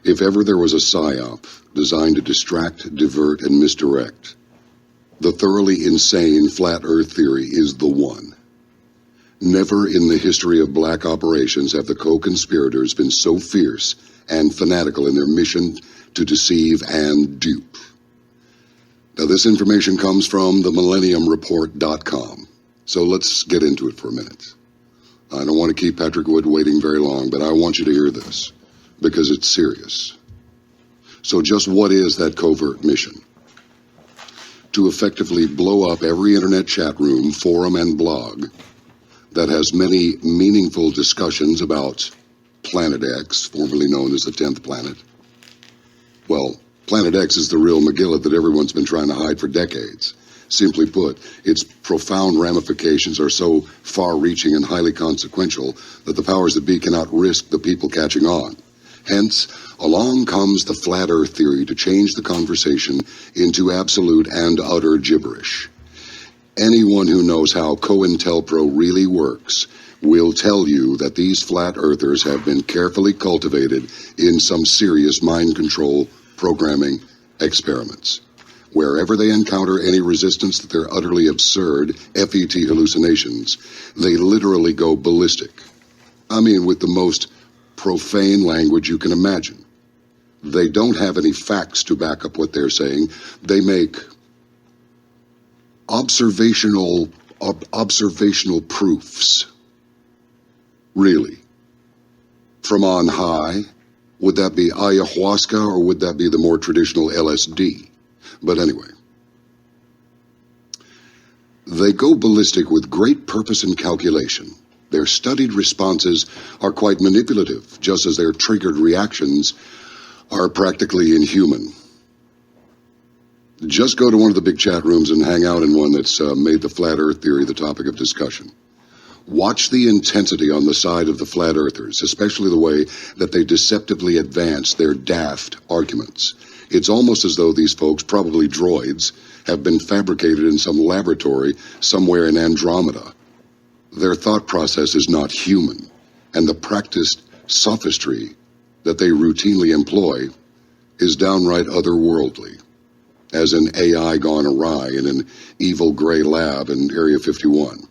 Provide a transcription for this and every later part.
If ever there was a PSYOP designed to distract, divert, and misdirect, the thoroughly insane flat earth theory is the one. Never in the history of black operations have the co-conspirators been so fierce and fanatical in their mission to deceive and dupe. Now, this information comes from the millenniumreport.com, so let's get into it for a minute. I don't want to keep Patrick Wood waiting very long, but I want you to hear this, because it's serious. So just what is that covert mission? To effectively blow up every internet chat room, forum, and blog that has many meaningful discussions about Planet X, formerly known as the 10th planet. Well, Planet X is the real McGillet that everyone's been trying to hide for decades. Simply put, its profound ramifications are so far-reaching and highly consequential that the powers that be cannot risk the people catching on. Hence, along comes the flat earth theory to change the conversation into absolute and utter gibberish. Anyone who knows how COINTELPRO really works will tell you that these flat earthers have been carefully cultivated in some serious mind control programming experiments. Wherever they encounter any resistance to their utterly absurd FET hallucinations, they literally go ballistic. I mean, with the most profane language you can imagine. They don't have any facts to back up what they're saying. They make observational proofs. Really. From on high, would that be ayahuasca or would that be the more traditional LSD? But anyway, they go ballistic with great purpose and calculation. Their studied responses are quite manipulative, just as their triggered reactions are practically inhuman. Just go to one of the big chat rooms and hang out in one that's made the flat earth theory the topic of discussion. Watch the intensity on the side of the flat earthers, especially the way that they deceptively advance their daft arguments. It's almost as though these folks, probably droids, have been fabricated in some laboratory somewhere in Andromeda. Their thought process is not human, and the practiced sophistry that they routinely employ is downright otherworldly, as an AI gone awry in an evil gray lab in Area 51.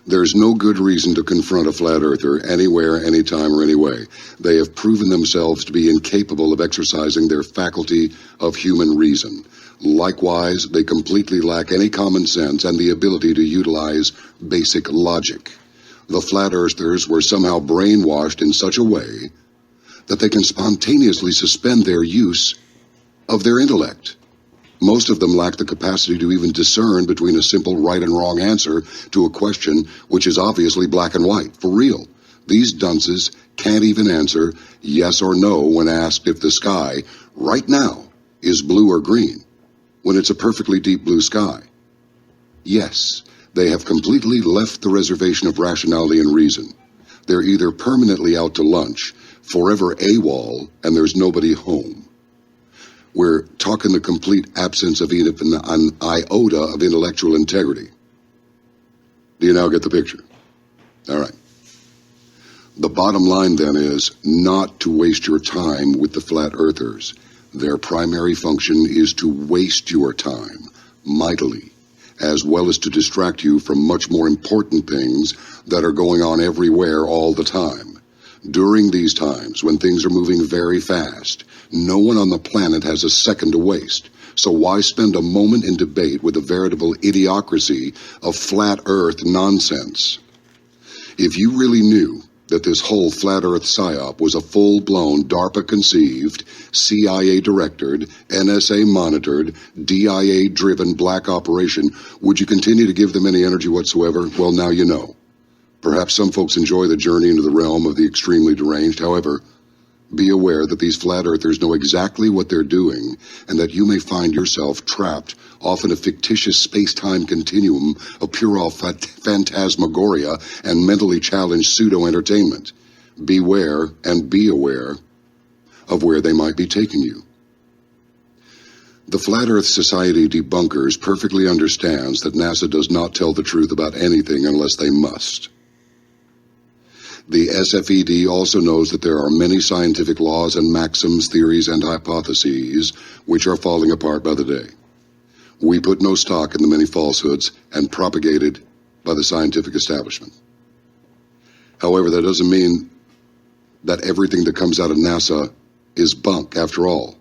There's no good reason to confront a flat earther anywhere, anytime, or anyway. They have proven themselves to be incapable of exercising their faculty of human reason. Likewise, they completely lack any common sense and the ability to utilize basic logic. The flat earthers were somehow brainwashed in such a way that they can spontaneously suspend their use of their intellect. Most of them lack the capacity to even discern between a simple right and wrong answer to a question which is obviously black and white. For real, these dunces can't even answer yes or no when asked if the sky, right now, is blue or green, when it's a perfectly deep blue sky. Yes, they have completely left the reservation of rationality and reason. They're either permanently out to lunch, forever AWOL, and there's nobody home. We're talking the complete absence of even an iota of intellectual integrity. Do you now get the picture? All right. The bottom line then is not to waste your time with the flat earthers. Their primary function is to waste your time mightily, as well as to distract you from much more important things that are going on everywhere all the time. During these times, when things are moving very fast, no one on the planet has a second to waste. So why spend a moment in debate with a veritable idiocracy of flat earth nonsense? If you really knew that this whole flat earth PSYOP was a full-blown DARPA-conceived, CIA-directed, NSA-monitored, DIA-driven black operation, would you continue to give them any energy whatsoever? Well, now you know. Perhaps some folks enjoy the journey into the realm of the extremely deranged. However, be aware that these flat earthers know exactly what they're doing and that you may find yourself trapped off in a fictitious space-time continuum of puerile phantasmagoria and mentally challenged pseudo-entertainment. Beware and be aware of where they might be taking you. The Flat Earth Society debunkers perfectly understands that NASA does not tell the truth about anything unless they must. The SFED also knows that there are many scientific laws and maxims, theories, and hypotheses which are falling apart by the day. We put no stock in the many falsehoods and propagated by the scientific establishment. However, that doesn't mean that everything that comes out of NASA is bunk after all.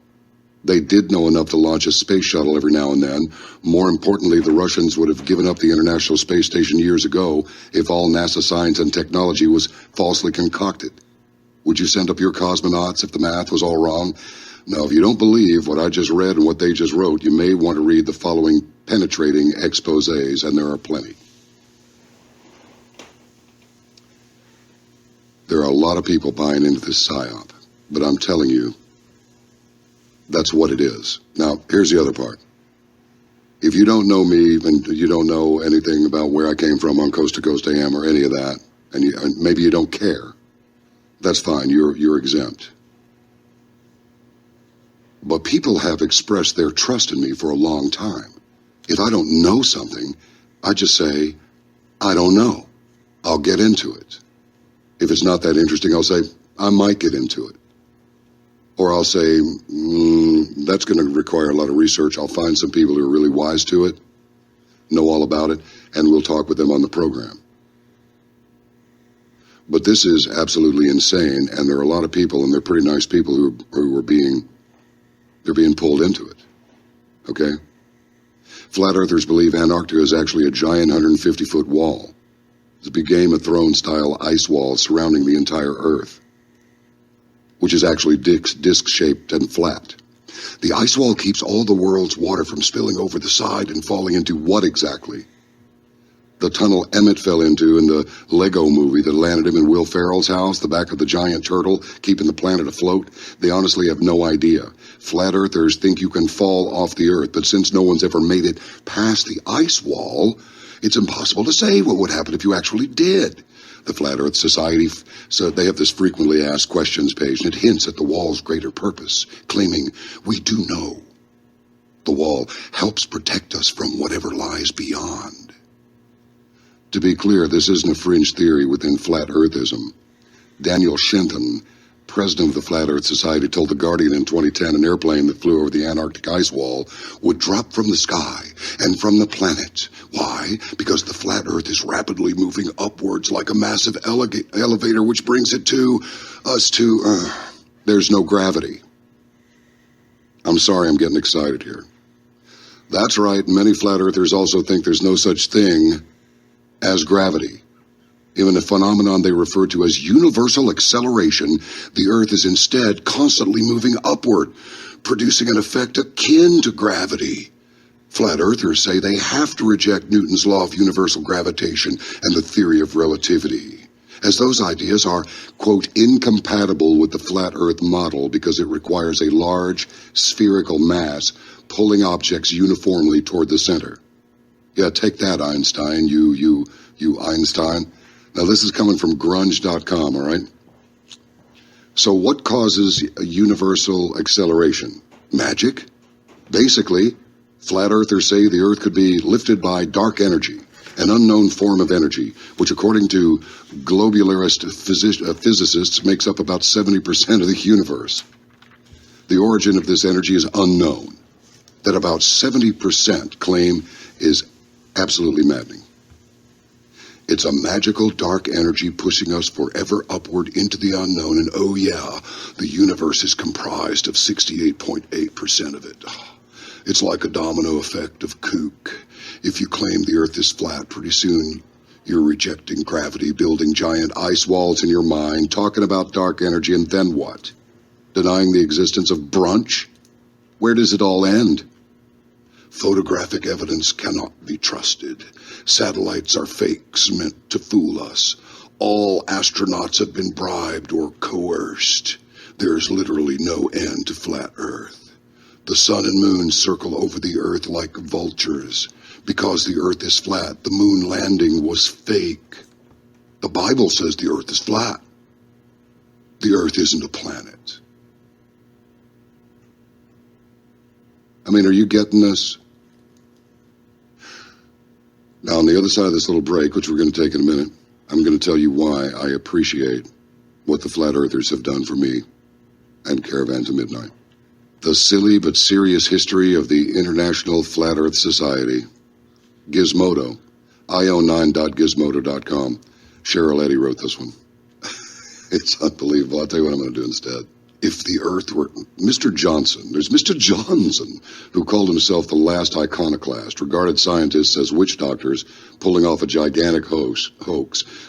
They did know enough to launch a space shuttle every now and then. More importantly, the Russians would have given up the International Space Station years ago if all NASA science and technology was falsely concocted. Would you send up your cosmonauts if the math was all wrong? Now, if you don't believe what I just read and what they just wrote, you may want to read the following penetrating exposés, and there are plenty. There are a lot of people buying into this PSYOP, but I'm telling you, that's what it is. Now, here's the other part. If you don't know me and you don't know anything about where I came from on Coast to Coast AM or any of that, and maybe you don't care, that's fine. You're exempt. But people have expressed their trust in me for a long time. If I don't know something, I just say, I don't know. I'll get into it. If it's not that interesting, I'll say, I might get into it. Or I'll say, that's going to require a lot of research. I'll find some people who are really wise to it, know all about it, and we'll talk with them on the program. But this is absolutely insane, and there are a lot of people, and they're pretty nice people who are being pulled into it. Okay? Flat earthers believe Antarctica is actually a giant 150-foot wall. It's a big Game of Thrones style ice wall surrounding the entire Earth, which is actually disc-shaped and flat. The ice wall keeps all the world's water from spilling over the side and falling into what exactly? The tunnel Emmett fell into in the Lego movie that landed him in Will Ferrell's house, the back of the giant turtle, keeping the planet afloat. They honestly have no idea. Flat earthers think you can fall off the Earth, but since no one's ever made it past the ice wall, it's impossible to say what would happen if you actually did. The Flat Earth Society, so they have this frequently asked questions page, and it hints at the wall's greater purpose, claiming, we do know. The wall helps protect us from whatever lies beyond. To be clear, this isn't a fringe theory within Flat Earthism. Daniel Shenton, president of the Flat Earth Society, told The Guardian in 2010 an airplane that flew over the Antarctic ice wall would drop from the sky and from the planet. Why? Because the flat Earth is rapidly moving upwards like a massive elevator, which brings it to us to, there's no gravity. I'm sorry, I'm getting excited here. That's right, many flat earthers also think there's no such thing as gravity. In a phenomenon they refer to as universal acceleration, the Earth is instead constantly moving upward, producing an effect akin to gravity. Flat earthers say they have to reject Newton's law of universal gravitation and the theory of relativity, as those ideas are, quote, incompatible with the flat Earth model because it requires a large spherical mass pulling objects uniformly toward the center. Yeah, take that, Einstein, you Einstein. Now, this is coming from grunge.com, all right? So what causes a universal acceleration? Magic? Basically, flat earthers say the Earth could be lifted by dark energy, an unknown form of energy, which according to globularist physicists makes up about 70% of the universe. The origin of this energy is unknown. That about 70% claim is absolutely maddening. It's a magical dark energy pushing us forever upward into the unknown, and oh yeah, the universe is comprised of 68.8% of it. It's like a domino effect of kook. If you claim the Earth is flat, pretty soon you're rejecting gravity, building giant ice walls in your mind, talking about dark energy, and then what? Denying the existence of brunch? Where does it all end? Photographic evidence cannot be trusted. Satellites are fakes meant to fool us. All astronauts have been bribed or coerced. There is literally no end to flat Earth. The sun and moon circle over the Earth like vultures. Because the Earth is flat, the moon landing was fake. The Bible says the Earth is flat. The Earth isn't a planet. I mean, are you getting this? Now, on the other side of this little break, which we're going to take in a minute, I'm going to tell you why I appreciate what the Flat Earthers have done for me and Caravan to Midnight. The silly but serious history of the International Flat Earth Society. Gizmodo, io9.gizmodo.com. Cheryl Eddy wrote this one. It's unbelievable. I'll tell you what I'm going to do instead. If the Earth were... Mr. Johnson, there's Mr. Johnson, who called himself the last iconoclast, regarded scientists as witch doctors pulling off a gigantic hoax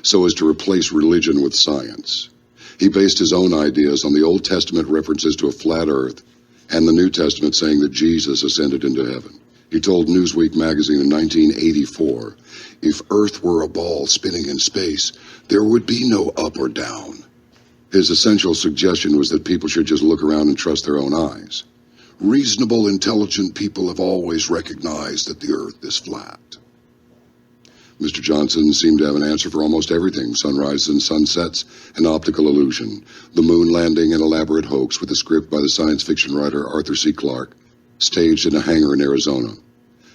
so as to replace religion with science. He based his own ideas on the Old Testament references to a flat Earth and the New Testament saying that Jesus ascended into heaven. He told Newsweek magazine in 1984, if Earth were a ball spinning in space, there would be no up or down. His essential suggestion was that people should just look around and trust their own eyes. Reasonable, intelligent people have always recognized that the Earth is flat. Mr. Johnson seemed to have an answer for almost everything: sunrises and sunsets, an optical illusion, the moon landing, an elaborate hoax with a script by the science fiction writer Arthur C. Clarke, staged in a hangar in Arizona.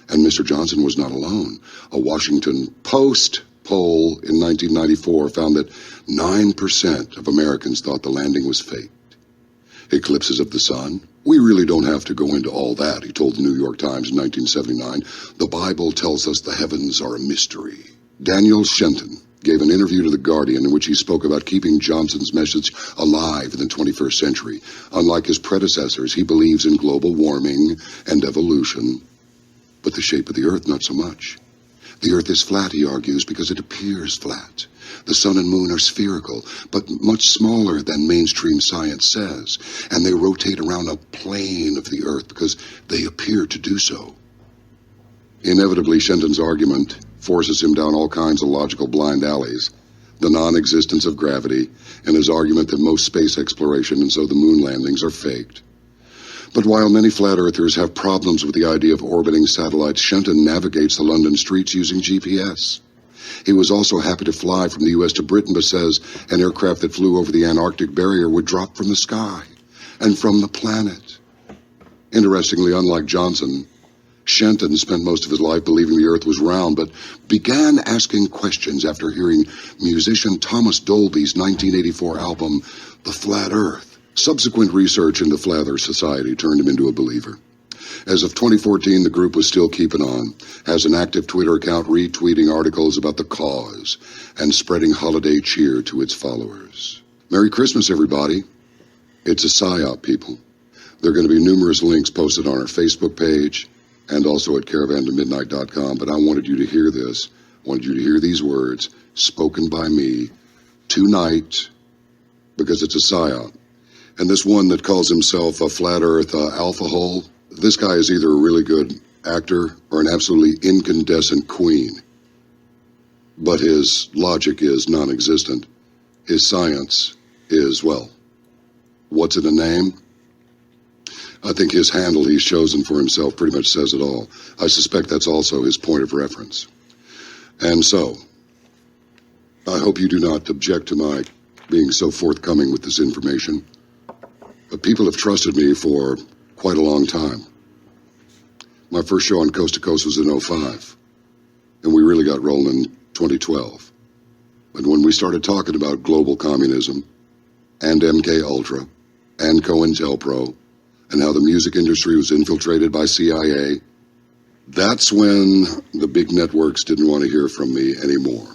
And Mr. Johnson was not alone. A Washington Post poll in 1994 found that 9% of Americans thought the landing was faked. Eclipses of the sun? We really don't have to go into all that, he told the New York Times in 1979. The Bible tells us the heavens are a mystery. Daniel Shenton gave an interview to The Guardian in which he spoke about keeping Johnson's message alive in the 21st century. Unlike his predecessors, he believes in global warming and evolution, but the shape of the Earth, not so much. The Earth is flat, he argues, because it appears flat. The sun and moon are spherical, but much smaller than mainstream science says, and they rotate around a plane of the Earth because they appear to do so. Inevitably, Shenton's argument forces him down all kinds of logical blind alleys. The non-existence of gravity, and his argument that most space exploration and so the moon landings are faked. But while many flat earthers have problems with the idea of orbiting satellites, Shenton navigates the London streets using GPS. He was also happy to fly from the U.S. to Britain, but says an aircraft that flew over the Antarctic barrier would drop from the sky and from the planet. Interestingly, unlike Johnson, Shenton spent most of his life believing the Earth was round, but began asking questions after hearing musician Thomas Dolby's 1984 album, The Flat Earth. Subsequent research into Flat Earth Society turned him into a believer. As of 2014, the group was still keeping on, has an active Twitter account retweeting articles about the cause and spreading holiday cheer to its followers. Merry Christmas, everybody. It's a PSYOP, people. There are going to be numerous links posted on our Facebook page and also at caravantomidnight.com, but I wanted you to hear this. I wanted you to hear these words spoken by me tonight because it's a PSYOP. And this one that calls himself a flat earth alpha hole, this guy is either a really good actor or an absolutely incandescent queen. But his logic is non-existent. His science is, well, what's in a name? I think his handle he's chosen for himself pretty much says it all. I suspect that's also his point of reference. And so, I hope you do not object to my being so forthcoming with this information. But people have trusted me for quite a long time. My first show on Coast to Coast was in '05, and we really got rolling in 2012. But when we started talking about global communism and MK Ultra and COINTELPRO and how the music industry was infiltrated by CIA, that's when the big networks didn't want to hear from me anymore.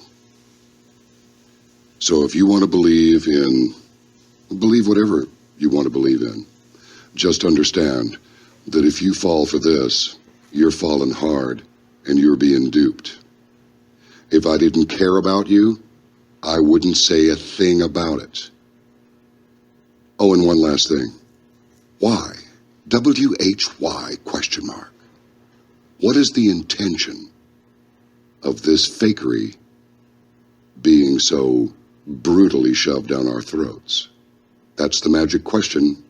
So if you want to believe whatever you want to believe in, just understand that if you fall for this, you're falling hard and you're being duped. If I didn't care about you, I wouldn't say a thing about it. Oh, and one last thing. Why? WHY question mark. What is the intention of this fakery being so brutally shoved down our throats? That's the magic question